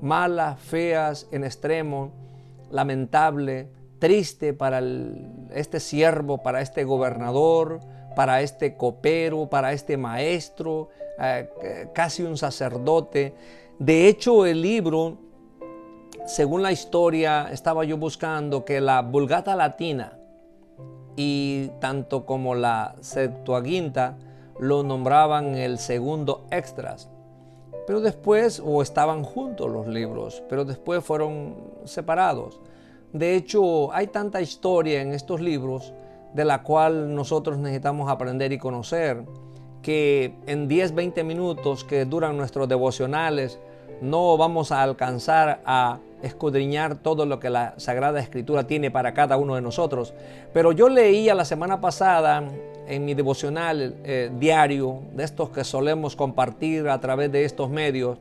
malas, feas, en extremo, lamentable, triste para este siervo, para este gobernador, para este copero, para este maestro, casi un sacerdote. De hecho, el libro, según la historia, estaba yo buscando que la Vulgata Latina y tanto como la Septuaginta lo nombraban el segundo extras. Pero después, o estaban juntos los libros, pero después fueron separados. De hecho, hay tanta historia en estos libros de la cual nosotros necesitamos aprender y conocer, que en 10-20 minutos que duran nuestros devocionales no vamos a alcanzar a escudriñar todo lo que la Sagrada Escritura tiene para cada uno de nosotros. Pero yo leía la semana pasada en mi devocional diario, de estos que solemos compartir a través de estos medios,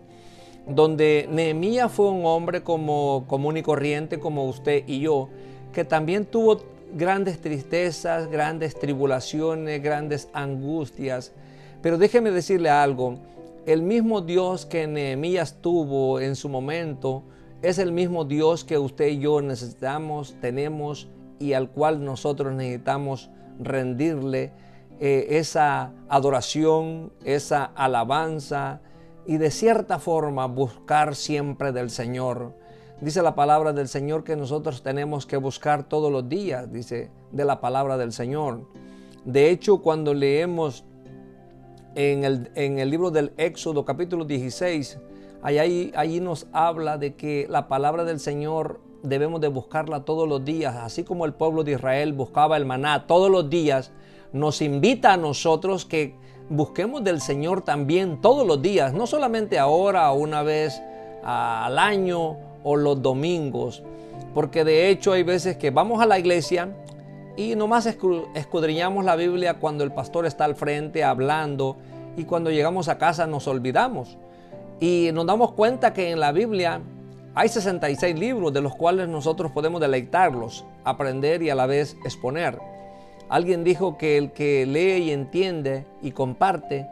donde Nehemías fue un hombre común y corriente como usted y yo, que también tuvo grandes tristezas, grandes tribulaciones, grandes angustias. Pero déjeme decirle algo, el mismo Dios que Nehemías tuvo en su momento es el mismo Dios que usted y yo necesitamos, tenemos y al cual nosotros necesitamos rendirle esa adoración, esa alabanza y de cierta forma buscar siempre del Señor. Dice la palabra del Señor que nosotros tenemos que buscar todos los días, dice, de la palabra del Señor. De hecho, cuando leemos en el libro del Éxodo, capítulo 16, allí nos habla de que la palabra del Señor debemos de buscarla todos los días, así como el pueblo de Israel buscaba el maná todos los días. Nos invita a nosotros que busquemos del Señor también todos los días, no solamente ahora o una vez al año o los domingos, porque de hecho hay veces que vamos a la iglesia y nomás escudriñamos la Biblia cuando el pastor está al frente hablando, y cuando llegamos a casa nos olvidamos y nos damos cuenta que en la Biblia hay 66 libros de los cuales nosotros podemos deleitarlos, aprender y a la vez exponer. Alguien dijo que el que lee y entiende y comparte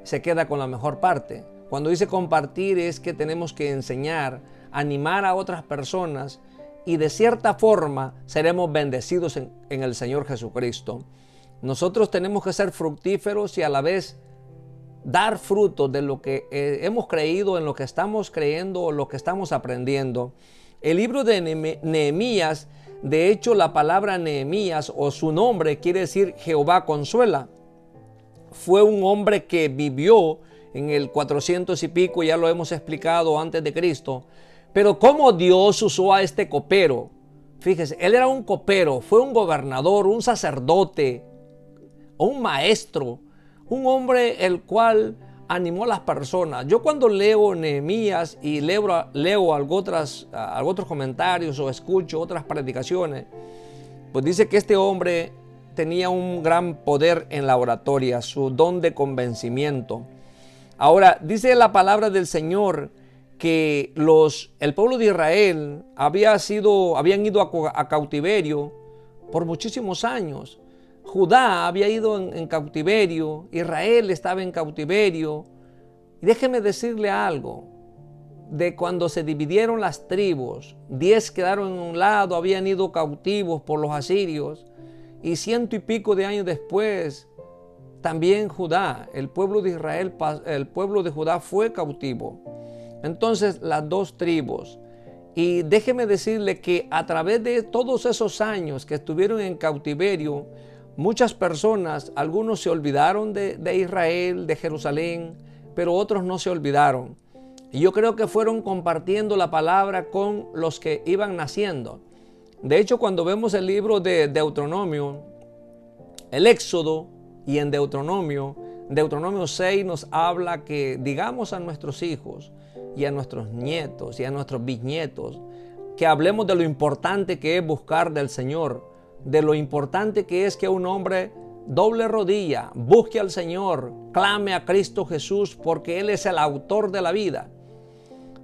se queda con la mejor parte. Cuando dice compartir es que tenemos que enseñar, animar a otras personas y de cierta forma seremos bendecidos en el Señor Jesucristo. Nosotros tenemos que ser fructíferos y a la vez dar fruto de lo que hemos creído, en lo que estamos creyendo o lo que estamos aprendiendo. El libro de Nehemías, de hecho la palabra Nehemías o su nombre quiere decir Jehová consuela. Fue un hombre que vivió en el 400 y pico, ya lo hemos explicado, antes de Cristo. Pero cómo Dios usó a este copero. Fíjese, él era un copero, fue un gobernador, un sacerdote, un maestro, un hombre el cual animó a las personas. Yo cuando leo Nehemías y leo algo otros comentarios o escucho otras predicaciones, pues dice que este hombre tenía un gran poder en la oratoria, su don de convencimiento. Ahora, dice la palabra del Señor que el pueblo de Israel habían ido a cautiverio por muchísimos años. Judá había ido en cautiverio, Israel estaba en cautiverio. Y déjeme decirle algo, de cuando se dividieron las tribus, 10 quedaron en un lado, habían ido cautivos por los asirios, y 100 y pico de años después, también Judá, el pueblo de Israel, el pueblo de Judá fue cautivo. Entonces las dos tribus. Y déjeme decirle que a través de todos esos años que estuvieron en cautiverio, muchas personas, algunos se olvidaron de Israel, de Jerusalén, pero otros no se olvidaron. Y yo creo que fueron compartiendo la palabra con los que iban naciendo. De hecho, cuando vemos el libro de Deuteronomio, el Éxodo y en Deuteronomio 6 nos habla que digamos a nuestros hijos y a nuestros nietos y a nuestros bisnietos que hablemos de lo importante que es buscar del Señor, de lo importante que es que un hombre doble rodilla, busque al Señor, clame a Cristo Jesús porque Él es el autor de la vida.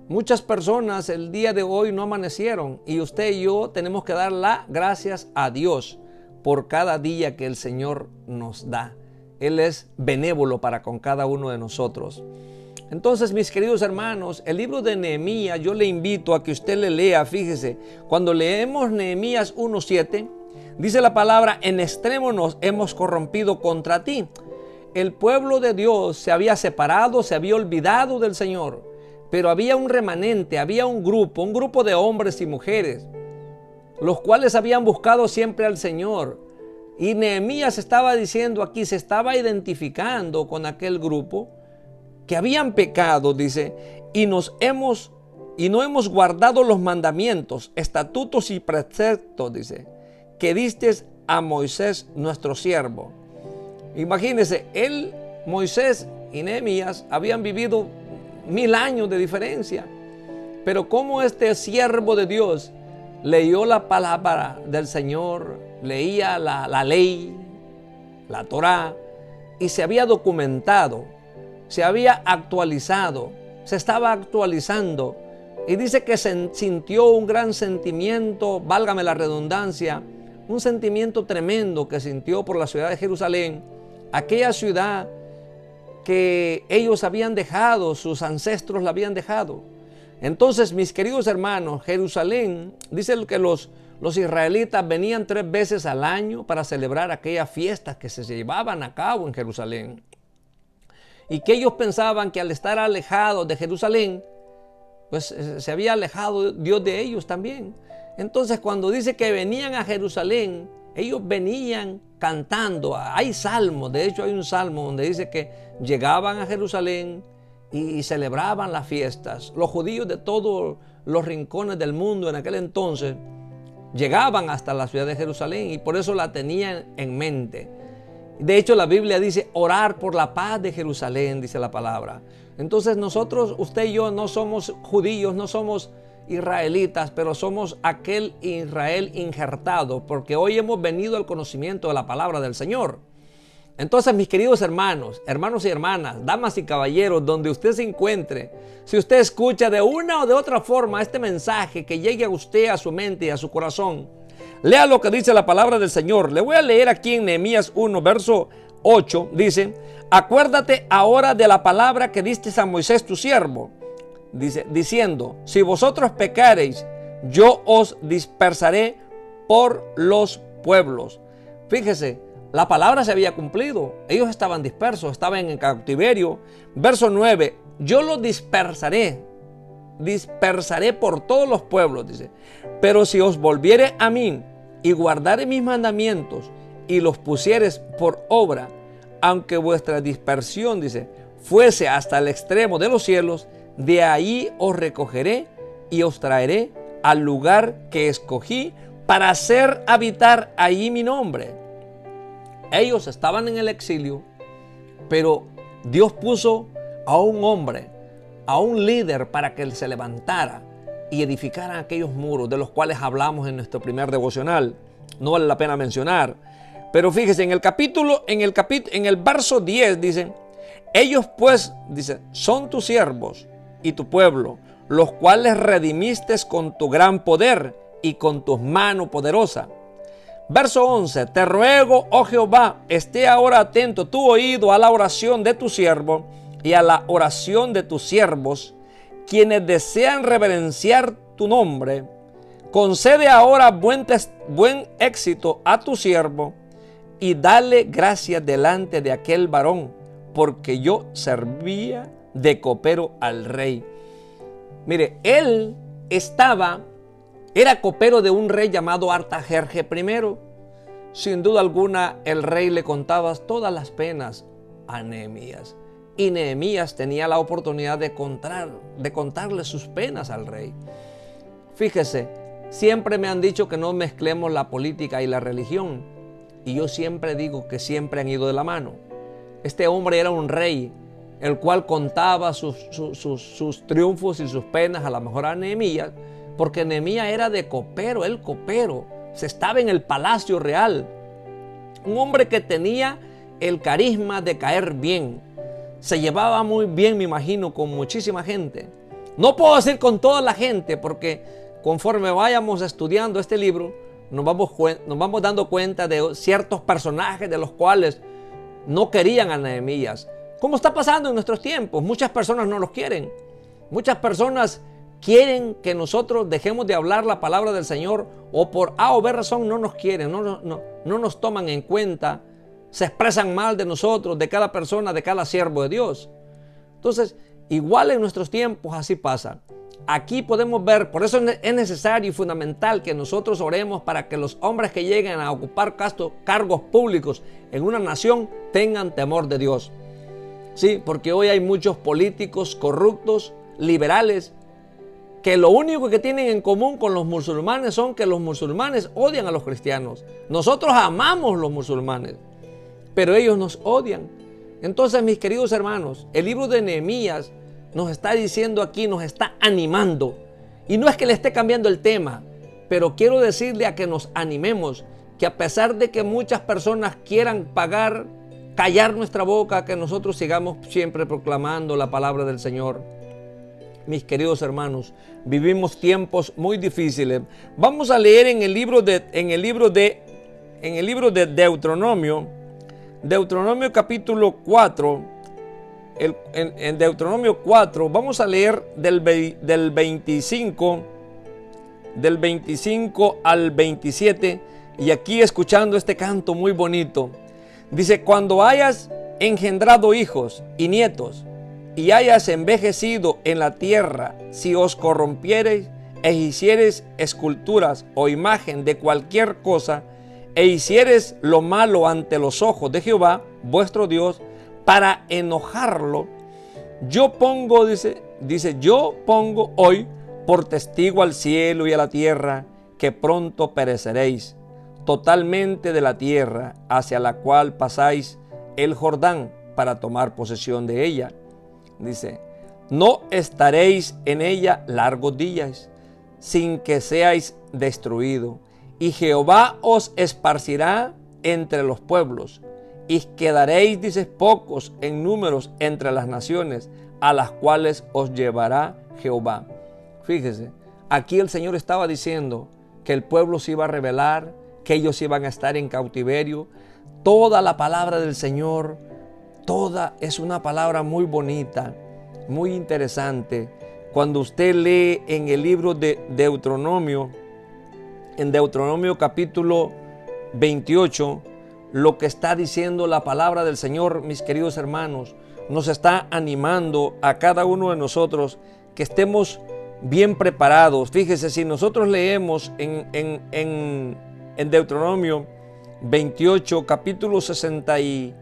Muchas personas el día de hoy no amanecieron y usted y yo tenemos que dar las gracias a Dios por cada día que el Señor nos da. Él es benévolo para con cada uno de nosotros. Entonces, mis queridos hermanos, el libro de Nehemías, yo le invito a que usted le lea. Fíjese, cuando leemos Nehemías 1:7, dice la palabra: en extremo nos hemos corrompido contra ti. El pueblo de Dios se había separado, se había olvidado del Señor, pero había un remanente, había un grupo de hombres y mujeres, los cuales habían buscado siempre al Señor. Y Nehemías estaba diciendo aquí, se estaba identificando con aquel grupo que habían pecado, dice, y no hemos guardado los mandamientos, estatutos y preceptos, dice, que diste a Moisés nuestro siervo. Imagínense, Moisés y Nehemías habían vivido 1000 años de diferencia, pero como este siervo de Dios leyó la palabra del Señor, leía la ley, la Torá, y se había documentado, se había actualizado, se estaba actualizando, y dice que se sintió un gran sentimiento, válgame la redundancia, un sentimiento tremendo que sintió por la ciudad de Jerusalén, aquella ciudad que ellos habían dejado, sus ancestros la habían dejado. Entonces, mis queridos hermanos, Jerusalén, dice que los israelitas venían 3 veces al año para celebrar aquellas fiestas que se llevaban a cabo en Jerusalén. Y que ellos pensaban que al estar alejados de Jerusalén, pues se había alejado Dios de ellos también. Entonces, cuando dice que venían a Jerusalén, ellos venían cantando. Hay salmos, de hecho hay un salmo donde dice que llegaban a Jerusalén y celebraban las fiestas. Los judíos de todos los rincones del mundo en aquel entonces llegaban hasta la ciudad de Jerusalén y por eso la tenían en mente. De hecho, la Biblia dice orar por la paz de Jerusalén, dice la palabra. Entonces nosotros, usted y yo, no somos judíos, no somos israelitas, pero somos aquel Israel injertado, porque hoy hemos venido al conocimiento de la palabra del Señor. Entonces, mis queridos hermanos y hermanas, damas y caballeros, donde usted se encuentre, si usted escucha de una o de otra forma este mensaje que llegue a usted, a su mente y a su corazón, lea lo que dice la palabra del Señor. Le voy a leer aquí en Nehemías 1, verso 8, dice: acuérdate ahora de la palabra que diste a Moisés tu siervo, dice, diciendo: si vosotros pecareis, yo os dispersaré por los pueblos. Fíjese, la palabra se había cumplido. Ellos estaban dispersos, estaban en cautiverio. Verso 9, yo los dispersaré por todos los pueblos, dice. Pero si os volviere a mí y guardare mis mandamientos y los pusieres por obra, aunque vuestra dispersión, dice, fuese hasta el extremo de los cielos, de ahí os recogeré y os traeré al lugar que escogí para hacer habitar allí mi nombre. Ellos estaban en el exilio, pero Dios puso a un hombre, a un líder para que él se levantara y edificara aquellos muros de los cuales hablamos en nuestro primer devocional. No vale la pena mencionar. Pero fíjese, en el verso 10 dice: ellos pues, dice, son tus siervos y tu pueblo, los cuales redimiste con tu gran poder y con tu mano poderosa. Verso 11, te ruego, oh Jehová, esté ahora atento tu oído a la oración de tu siervo y a la oración de tus siervos, quienes desean reverenciar tu nombre. Concede ahora buen éxito a tu siervo y dale gracias delante de aquel varón, porque yo servía de copero al rey. Mire, él era copero de un rey llamado Artajerje I. Sin duda alguna, el rey le contaba todas las penas a Nehemías. Y Nehemías tenía la oportunidad de contarle sus penas al rey. Fíjese, siempre me han dicho que no mezclemos la política y la religión. Y yo siempre digo que siempre han ido de la mano. Este hombre era un rey, el cual contaba sus triunfos y sus penas a lo mejor a Nehemías, porque Nehemías era de copero, el copero, se estaba en el palacio real. Un hombre que tenía el carisma de caer bien, se llevaba muy bien, me imagino, con muchísima gente. No puedo decir con toda la gente, porque conforme vayamos estudiando este libro, nos vamos dando cuenta de ciertos personajes de los cuales no querían a Nehemías. Como está pasando en nuestros tiempos. Muchas personas no los quieren. Muchas personas quieren que nosotros dejemos de hablar la palabra del Señor, o por A o B razón no nos quieren, no nos toman en cuenta, se expresan mal de nosotros, de cada persona, de cada siervo de Dios. Entonces, igual en nuestros tiempos así pasa. Aquí podemos ver, por eso es necesario y fundamental que nosotros oremos para que los hombres que lleguen a ocupar cargos públicos en una nación tengan temor de Dios. Sí, porque hoy hay muchos políticos corruptos, liberales, que lo único que tienen en común con los musulmanes son que los musulmanes odian a los cristianos. Nosotros amamos a los musulmanes, pero ellos nos odian. Entonces, mis queridos hermanos, el libro de Nehemías nos está diciendo aquí, nos está animando. Y no es que le esté cambiando el tema, pero quiero decirle a que nos animemos, que a pesar de que muchas personas quieran callar nuestra boca, que nosotros sigamos siempre proclamando la palabra del Señor. Mis queridos hermanos, vivimos tiempos muy difíciles. Vamos a leer en el libro de Deuteronomio, Deuteronomio capítulo 4, en Deuteronomio 4, vamos a leer del 25 al 27, y aquí escuchando este canto muy bonito. Dice: cuando hayas engendrado hijos y nietos, y hayas envejecido en la tierra, si os corrompiereis e hiciereis esculturas o imagen de cualquier cosa, e hiciereis lo malo ante los ojos de Jehová, vuestro Dios, para enojarlo, yo pongo, yo pongo hoy por testigo al cielo y a la tierra, que pronto pereceréis totalmente de la tierra hacia la cual pasáis el Jordán para tomar posesión de ella. Dice: no estaréis en ella largos días, sin que seáis destruidos, y Jehová os esparcirá entre los pueblos, y quedaréis, dice, pocos en números entre las naciones, a las cuales os llevará Jehová. Fíjese, aquí el Señor estaba diciendo que el pueblo se iba a rebelar, que ellos iban a estar en cautiverio. Toda la palabra del Señor, toda es una palabra muy bonita, muy interesante. Cuando usted lee en el libro de Deuteronomio, en Deuteronomio capítulo 28, lo que está diciendo la palabra del Señor, mis queridos hermanos, nos está animando a cada uno de nosotros que estemos bien preparados. Fíjese, si nosotros leemos en Deuteronomio 28, capítulo 63,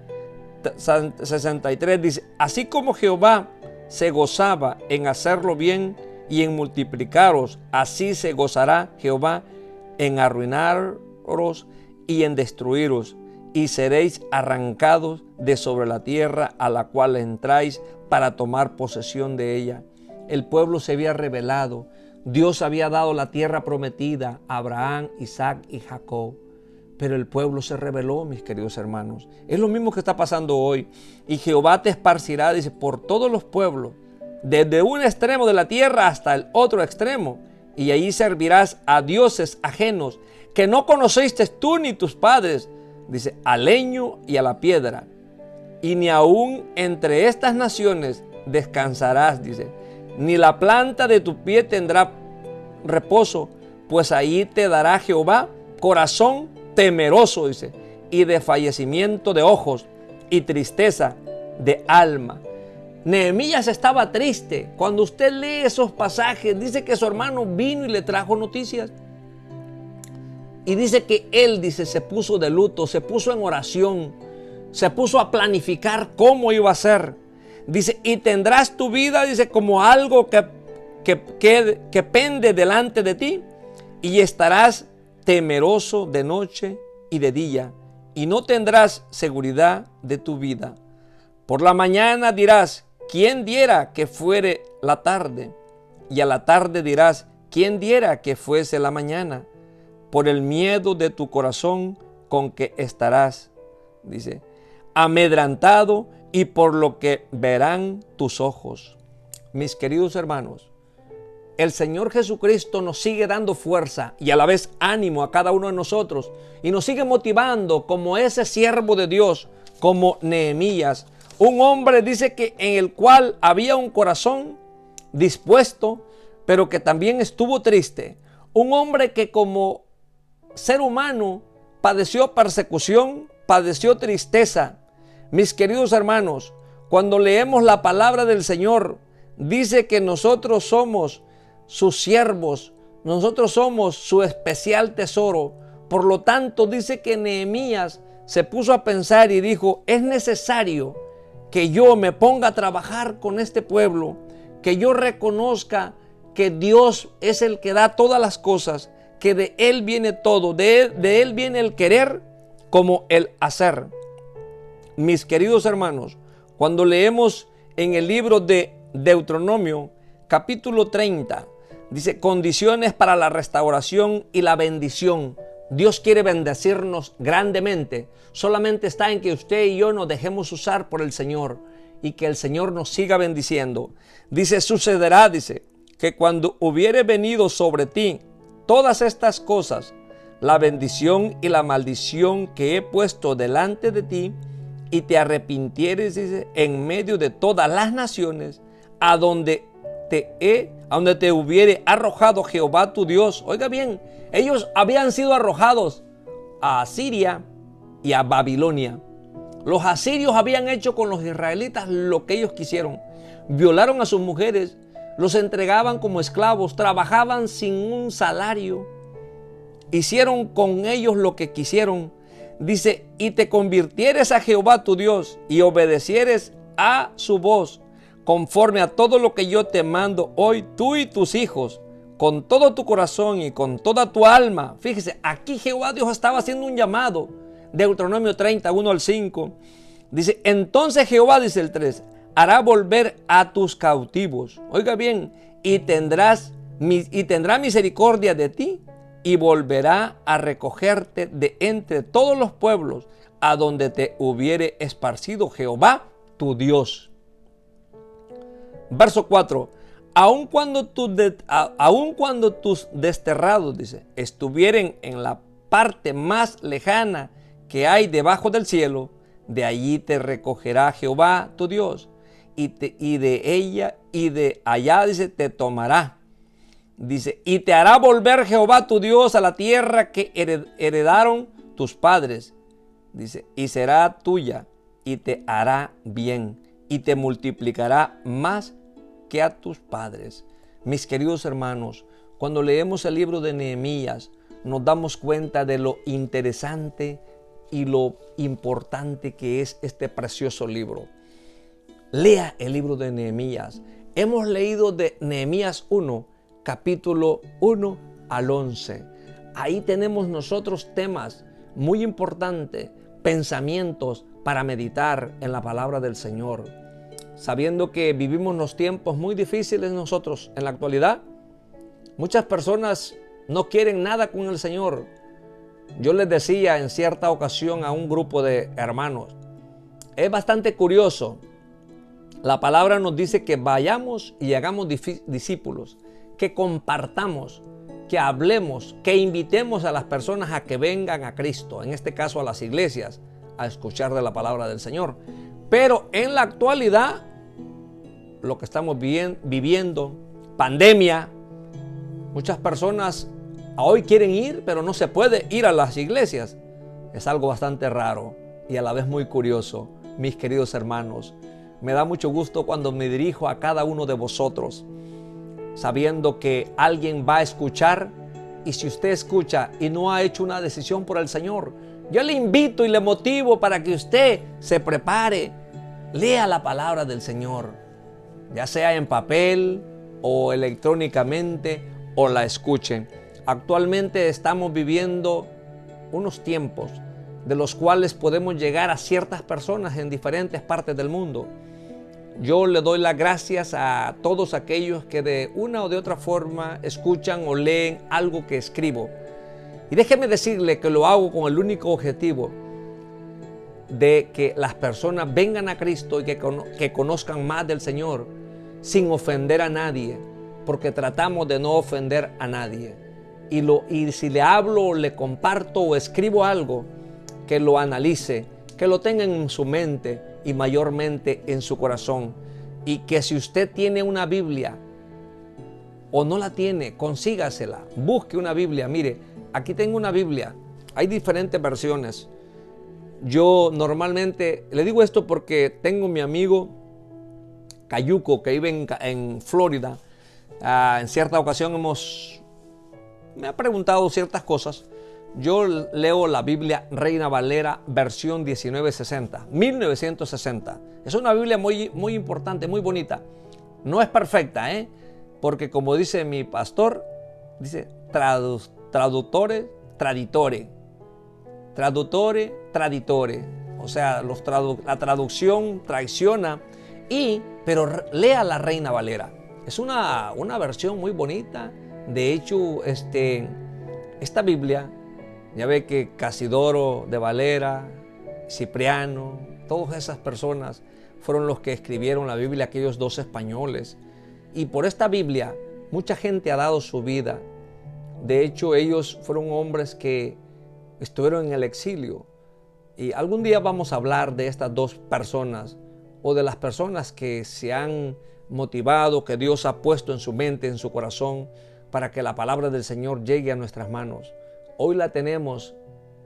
dice: así como Jehová se gozaba en hacerlo bien y en multiplicaros, así se gozará Jehová en arruinaros y en destruiros, y seréis arrancados de sobre la tierra a la cual entráis para tomar posesión de ella. El pueblo se había rebelado. Dios había dado la tierra prometida a Abraham, Isaac y Jacob, pero el pueblo se rebeló, mis queridos hermanos. Es lo mismo que está pasando hoy. Y Jehová te esparcirá, dice, por todos los pueblos, desde un extremo de la tierra hasta el otro extremo, y allí servirás a dioses ajenos que no conociste tú ni tus padres, dice, al leño y a la piedra, y ni aún entre estas naciones descansarás, dice, ni la planta de tu pie tendrá reposo, pues ahí te dará Jehová corazón temeroso, dice, y desfallecimiento de ojos y tristeza de alma. Nehemías estaba triste. Cuando usted lee esos pasajes, dice que su hermano vino y le trajo noticias. Y dice que él, dice, se puso de luto, se puso en oración, se puso a planificar cómo iba a ser. Dice, y tendrás tu vida, dice, como algo que pende delante de ti, y estarás temeroso de noche y de día, y no tendrás seguridad de tu vida. Por la mañana dirás: ¿quién diera que fuere la tarde? Y a la tarde dirás: ¿quién diera que fuese la mañana? Por el miedo de tu corazón con que estarás, dice, amedrantado, y por lo que verán tus ojos. Mis queridos hermanos, el Señor Jesucristo nos sigue dando fuerza y a la vez ánimo a cada uno de nosotros, y nos sigue motivando como ese siervo de Dios, como Nehemías. Un hombre dice que en el cual había un corazón dispuesto, pero que también estuvo triste. Un hombre que como ser humano padeció persecución, padeció tristeza. Mis queridos hermanos, cuando leemos la palabra del Señor, dice que nosotros somos sus siervos, nosotros somos su especial tesoro. Por lo tanto, dice que Nehemías se puso a pensar y dijo, es necesario que yo me ponga a trabajar con este pueblo, que yo reconozca que Dios es el que da todas las cosas, que de Él viene todo, de Él viene el querer como el hacer. Mis queridos hermanos, cuando leemos en el libro de Deuteronomio, capítulo 30, dice, condiciones para la restauración y la bendición. Dios quiere bendecirnos grandemente. Solamente está en que usted y yo nos dejemos usar por el Señor y que el Señor nos siga bendiciendo. Dice, sucederá, dice, que cuando hubiere venido sobre ti todas estas cosas, la bendición y la maldición que he puesto delante de ti, y te arrepintieres, dice, en medio de todas las naciones, a donde te hubiere arrojado Jehová tu Dios. Oiga bien, ellos habían sido arrojados a Asiria y a Babilonia. Los asirios habían hecho con los israelitas lo que ellos quisieron. Violaron a sus mujeres, los entregaban como esclavos, trabajaban sin un salario, hicieron con ellos lo que quisieron. Dice, y te convirtieres a Jehová tu Dios y obedecieres a su voz, conforme a todo lo que yo te mando hoy, tú y tus hijos, con todo tu corazón y con toda tu alma. Fíjese, aquí Jehová Dios estaba haciendo un llamado. Deuteronomio 30, 1 al 5. Dice, entonces Jehová, dice el 3, hará volver a tus cautivos. Oiga bien, y tendrá misericordia de ti, y volverá a recogerte de entre todos los pueblos a donde te hubiere esparcido Jehová tu Dios. Verso 4. Aun cuando tus desterrados, dice, estuvieren en la parte más lejana que hay debajo del cielo, de allí te recogerá Jehová tu Dios, y de allá, dice, te tomará. Dice, y te hará volver Jehová tu Dios a la tierra que heredaron tus padres. Dice, y será tuya, y te hará bien, y te multiplicará más que a tus padres. Mis queridos hermanos, cuando leemos el libro de Nehemías, nos damos cuenta de lo interesante y lo importante que es este precioso libro. Lea el libro de Nehemías. Hemos leído de Nehemías 1, capítulo 1 al 11. Ahí tenemos nosotros temas muy importantes, pensamientos para meditar en la palabra del Señor. Sabiendo que vivimos unos tiempos muy difíciles nosotros en la actualidad, muchas personas no quieren nada con el Señor. Yo les decía en cierta ocasión a un grupo de hermanos, es bastante curioso. La palabra nos dice que vayamos y hagamos discípulos, que compartamos, que hablemos, que invitemos a las personas a que vengan a Cristo, en este caso a las iglesias, a escuchar de la palabra del Señor. Pero en la actualidad, lo que estamos viviendo, pandemia, muchas personas hoy quieren ir, pero no se puede ir a las iglesias. Es algo bastante raro y a la vez muy curioso. Mis queridos hermanos, me da mucho gusto cuando me dirijo a cada uno de vosotros, sabiendo que alguien va a escuchar, y si usted escucha y no ha hecho una decisión por el Señor, yo le invito y le motivo para que usted se prepare, lea la palabra del Señor, ya sea en papel o electrónicamente, o la escuche. Actualmente estamos viviendo unos tiempos de los cuales podemos llegar a ciertas personas en diferentes partes del mundo. Yo le doy las gracias a todos aquellos que de una o de otra forma escuchan o leen algo que escribo. Y déjeme decirle que lo hago con el único objetivo de que las personas vengan a Cristo y que conozcan más del Señor sin ofender a nadie, porque tratamos de no ofender a nadie. Y si le hablo, le comparto o escribo algo, que lo analice, que lo tenga en su mente y mayormente en su corazón. Y que si usted tiene una Biblia o no la tiene, consígasela, busque una Biblia. Mire, aquí tengo una Biblia, hay diferentes versiones. Yo normalmente, le digo esto porque tengo mi amigo Cayuco que vive en Florida. En cierta ocasión me ha preguntado ciertas cosas. Yo leo la Biblia Reina Valera versión 1960. Es una Biblia muy, muy importante, muy bonita. No es perfecta, porque como dice mi pastor, dice traductore, traditore. Traductore, traditore. O sea, la traducción traiciona, pero lea la Reina Valera. Es una versión muy bonita. De hecho, esta Biblia, ya ve que Casidoro de Valera, Cipriano, todas esas personas fueron los que escribieron la Biblia, aquellos dos españoles. Y por esta Biblia, mucha gente ha dado su vida. De hecho, ellos fueron hombres que estuvieron en el exilio. Y algún día vamos a hablar de estas dos personas o de las personas que se han motivado, que Dios ha puesto en su mente, en su corazón, para que la palabra del Señor llegue a nuestras manos. Hoy la tenemos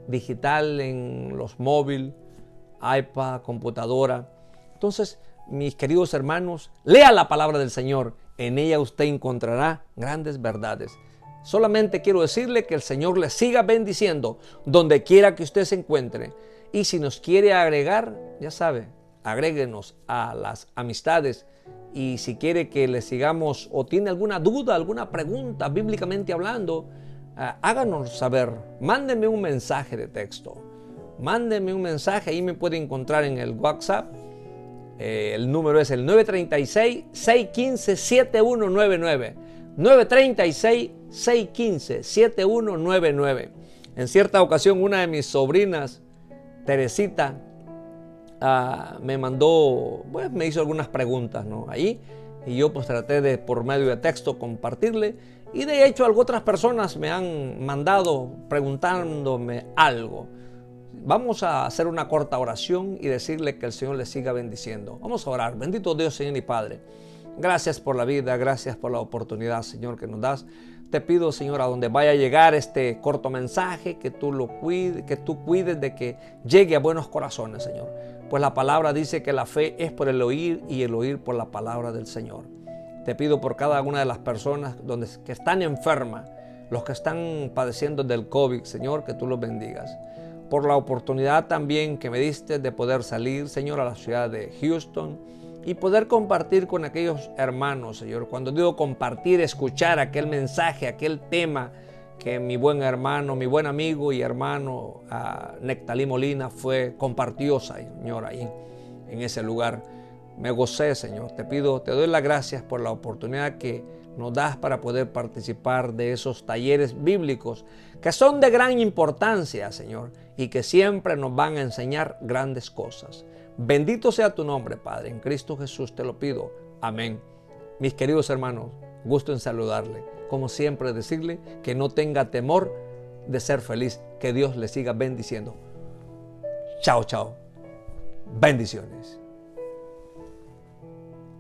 digital en los móviles, iPad, computadora. Entonces, mis queridos hermanos, lea la palabra del Señor. En ella usted encontrará grandes verdades. Solamente quiero decirle que el Señor le siga bendiciendo donde quiera que usted se encuentre. Y si nos quiere agregar, ya sabe, agréguenos a las amistades. Y si quiere que le sigamos o tiene alguna duda, alguna pregunta bíblicamente hablando, háganos saber. Mándenme un mensaje de texto. Mándenme un mensaje, ahí me puede encontrar en el WhatsApp. El número es el 936-615-7199. 936-615-7199. En cierta ocasión, una de mis sobrinas, Teresita, me mandó, pues me hizo algunas preguntas, ¿no? Ahí, y yo pues traté de, por medio de texto, compartirle. Y de hecho, otras personas me han mandado preguntándome algo. Vamos a hacer una corta oración y decirle que el Señor le siga bendiciendo. Vamos a orar. Bendito Dios, Señor y Padre. Gracias por la vida, gracias por la oportunidad, Señor, que nos das. Te pido, Señor, a donde vaya a llegar este corto mensaje, que tú lo cuides, que tú cuides de que llegue a buenos corazones, Señor. Pues la palabra dice que la fe es por el oír y el oír por la palabra del Señor. Te pido por cada una de las personas que están enfermas, los que están padeciendo del COVID, Señor, que tú los bendigas. Por la oportunidad también que me diste de poder salir, Señor, a la ciudad de Houston y poder compartir con aquellos hermanos, Señor. Cuando digo compartir, escuchar aquel mensaje, aquel tema que mi buen hermano, mi buen amigo y hermano Nectalí Molina compartió, Señor, ahí en ese lugar. Me gocé, Señor. Te doy las gracias por la oportunidad que nos das para poder participar de esos talleres bíblicos que son de gran importancia, Señor, y que siempre nos van a enseñar grandes cosas. Bendito sea tu nombre, Padre. En Cristo Jesús te lo pido. Amén. Mis queridos hermanos, gusto en saludarle. Como siempre, decirle que no tenga temor de ser feliz. Que Dios le siga bendiciendo. Chao, chao. Bendiciones.